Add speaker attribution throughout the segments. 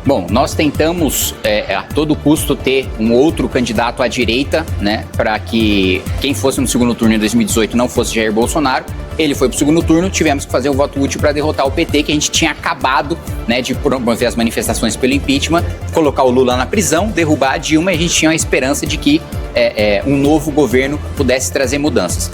Speaker 1: Bom, nós tentamos a todo custo ter um outro candidato à direita, né, para que quem fosse no segundo turno em 2018 não fosse Jair Bolsonaro. Ele foi para o segundo turno, tivemos que fazer um voto útil para derrotar o PT, que a gente tinha acabado, né, de promover as manifestações pelo impeachment, colocar o Lula na prisão, derrubar a Dilma, e a gente tinha a esperança de que um novo governo pudesse trazer mudanças.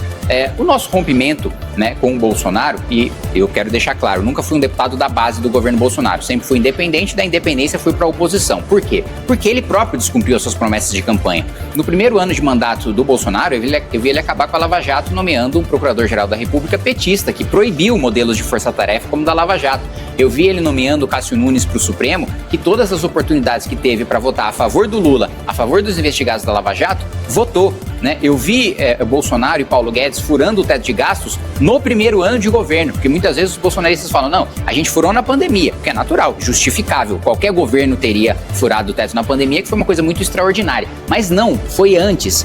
Speaker 1: O nosso rompimento, né, com o Bolsonaro, e eu quero deixar claro, nunca fui um deputado da base do governo Bolsonaro, sempre fui independente, da independência fui para a oposição. Por quê? Porque ele próprio descumpriu as suas promessas de campanha. No primeiro ano de mandato do Bolsonaro, eu vi ele acabar com a Lava Jato, nomeando um procurador-geral da República petista, que proibiu modelos de força-tarefa como o da Lava Jato. Eu vi ele nomeando o Cássio Nunes para o Supremo, que todas as oportunidades que teve para votar a favor do Lula, a favor dos investigados da Lava Jato, votou, né? Eu vi Bolsonaro e Paulo Guedes furando o teto de gastos no primeiro ano de governo, porque muitas vezes os bolsonaristas falam, não, a gente furou na pandemia, que é natural, justificável, qualquer governo teria furado o teto na pandemia, que foi uma coisa muito extraordinária. Mas não, foi antes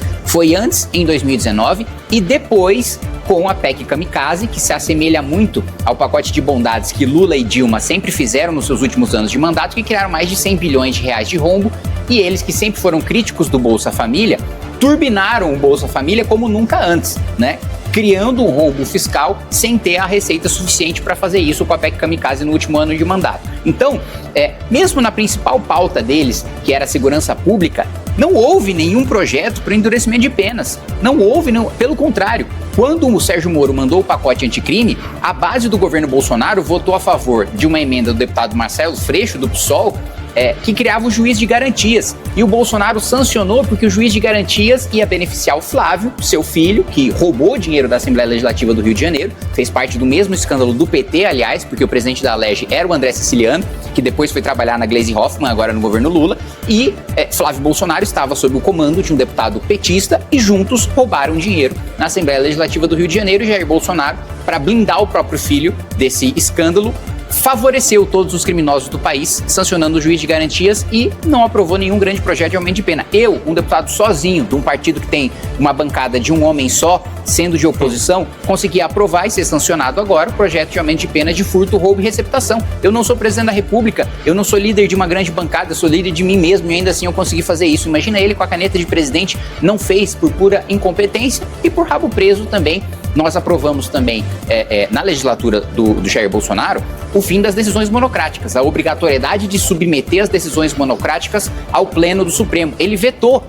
Speaker 1: em 2019 e depois com a PEC Kamikaze, que se assemelha muito ao pacote de bondades que Lula e Dilma sempre fizeram nos seus últimos anos de mandato, que criaram mais de 100 bilhões de reais de rombo, e eles que sempre foram críticos do Bolsa Família, turbinaram o Bolsa Família como nunca antes, né? Criando um rombo fiscal sem ter a receita suficiente para fazer isso com a PEC Kamikaze no último ano de mandato. Então, mesmo na principal pauta deles, que era a segurança pública, não houve nenhum projeto para endurecimento de penas. Não houve, pelo contrário. Quando o Sérgio Moro mandou o pacote anticrime, a base do governo Bolsonaro votou a favor de uma emenda do deputado Marcelo Freixo, do PSOL, que criava o juiz de garantias. E o Bolsonaro sancionou porque o juiz de garantias ia beneficiar o Flávio, seu filho, que roubou dinheiro da Assembleia Legislativa do Rio de Janeiro, fez parte do mesmo escândalo do PT, aliás, porque o presidente da Alerj era o André Siciliano, que depois foi trabalhar na Gleisi Hoffmann, agora no governo Lula, e Flávio Bolsonaro estava sob o comando de um deputado petista e juntos roubaram dinheiro na Assembleia Legislativa do Rio de Janeiro. E Jair Bolsonaro, para blindar o próprio filho desse escândalo, favoreceu todos os criminosos do país, sancionando o juiz de garantias, e não aprovou nenhum grande projeto de aumento de pena. Eu, um deputado sozinho, de um partido que tem uma bancada de um homem só, sendo de oposição, consegui aprovar e ser sancionado agora o projeto de aumento de pena de furto, roubo e receptação. Eu não sou presidente da República, eu não sou líder de uma grande bancada, eu sou líder de mim mesmo, e ainda assim eu consegui fazer isso. Imagina ele com a caneta de presidente, não fez por pura incompetência e por rabo preso também. Nós aprovamos também, na legislatura do Jair Bolsonaro, o fim das decisões monocráticas, a obrigatoriedade de submeter as decisões monocráticas ao Pleno do Supremo. Ele vetou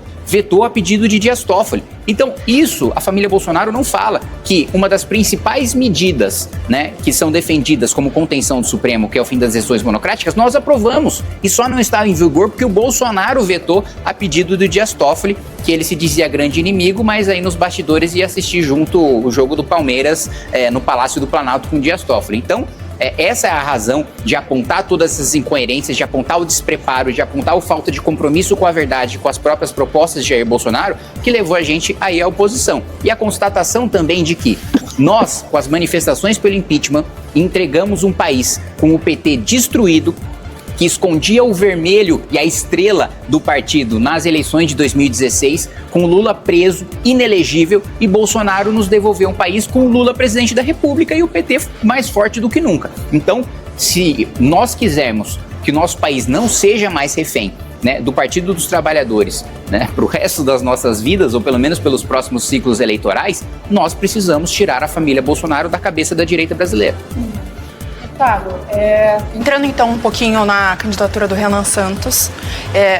Speaker 1: a pedido de Dias Toffoli. Então, isso a família Bolsonaro não fala, que uma das principais medidas, né, que são defendidas como contenção do Supremo, que é o fim das decisões monocráticas, nós aprovamos. E só não está em vigor porque o Bolsonaro vetou a pedido do Dias Toffoli, que ele se dizia grande inimigo, mas aí nos bastidores ia assistir junto o jogo do Palmeiras no Palácio do Planalto com o Dias Toffoli. Então, essa é a razão de apontar todas essas incoerências, de apontar o despreparo, de apontar a falta de compromisso com a verdade, com as próprias propostas de Jair Bolsonaro, que levou a gente aí à oposição. E a constatação também de que nós, com as manifestações pelo impeachment, entregamos um país com o PT destruído, que escondia o vermelho e a estrela do partido nas eleições de 2016, com Lula preso, inelegível, e Bolsonaro nos devolveu um país com Lula presidente da República e o PT mais forte do que nunca. Então, se nós quisermos que o nosso país não seja mais refém, né, do Partido dos Trabalhadores, né, para o resto das nossas vidas, ou pelo menos pelos próximos ciclos eleitorais, nós precisamos tirar a família Bolsonaro da cabeça da direita brasileira.
Speaker 2: Entrando então um pouquinho na candidatura do Renan Santos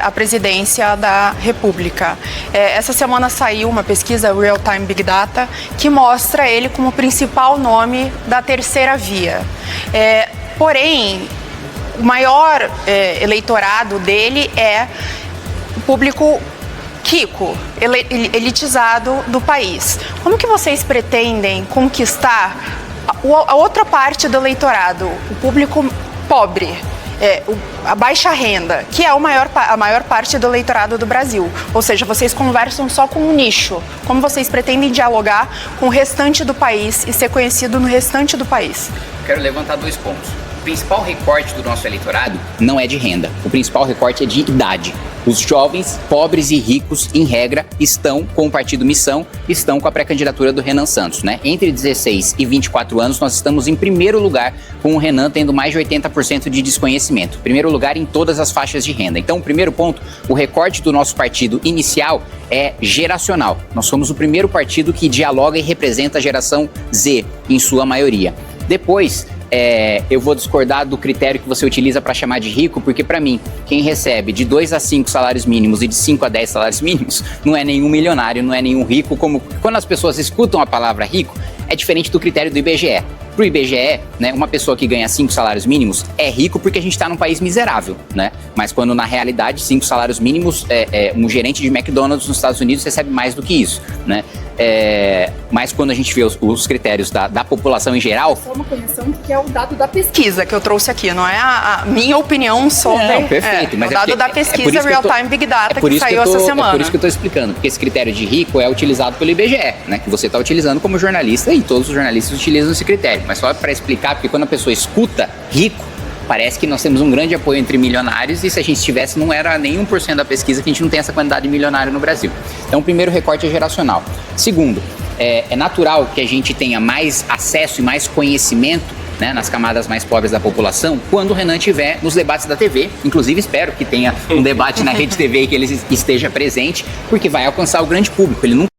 Speaker 2: à presidência da República. Essa semana saiu uma pesquisa Real Time Big Data que mostra ele como o principal nome da terceira via. Porém, o maior eleitorado dele é o público rico, elitizado do país. Como que vocês pretendem conquistar a outra parte do eleitorado, o público pobre, a baixa renda, que é a maior parte do eleitorado do Brasil? Ou seja, vocês conversam só com um nicho. Como vocês pretendem dialogar com o restante do país e ser conhecido no restante do país?
Speaker 1: Quero levantar 2 pontos. principal recorte do nosso eleitorado não é de renda. O principal recorte é de idade. Os jovens, pobres e ricos, em regra, estão com o partido Missão, estão com a pré-candidatura do Renan Santos, né? Entre 16 e 24 anos, nós estamos em primeiro lugar, com o Renan tendo mais de 80% de desconhecimento. Primeiro lugar em todas as faixas de renda. Então, o primeiro ponto, o recorte do nosso partido inicial é geracional. Nós somos o primeiro partido que dialoga e representa a geração Z, em sua maioria. Depois, eu vou discordar do critério que você utiliza para chamar de rico, porque para mim, quem recebe de 2 a 5 salários mínimos e de 5 a 10 salários mínimos, não é nenhum milionário, não é nenhum rico. Como quando as pessoas escutam a palavra rico, é diferente do critério do IBGE. Para o IBGE, né, uma pessoa que ganha 5 salários mínimos é rico porque a gente está num país miserável, né? Mas quando na realidade 5 salários mínimos, um gerente de McDonald's nos Estados Unidos recebe mais do que isso, né? Mas quando a gente vê os critérios da população em geral...
Speaker 2: Só uma correção que é o dado da pesquisa que eu trouxe aqui, não é a minha opinião sobre...
Speaker 1: Não, perfeito. Mas
Speaker 2: o dado da pesquisa Real Time Big Data que saiu essa semana.
Speaker 1: É por isso que eu estou explicando, porque esse critério de rico é utilizado pelo IBGE, né? Que você está utilizando como jornalista e todos os jornalistas utilizam esse critério. Mas só para explicar, porque quando a pessoa escuta rico, parece que nós temos um grande apoio entre milionários e se a gente tivesse, não era nem 1% da pesquisa que a gente não tem essa quantidade de milionário no Brasil. Então, o primeiro recorte é geracional. Segundo, é natural que a gente tenha mais acesso e mais conhecimento, né, nas camadas mais pobres da população, quando o Renan estiver nos debates da TV. Inclusive, espero que tenha um debate na Rede TV e que ele esteja presente, porque vai alcançar o grande público. Ele nunca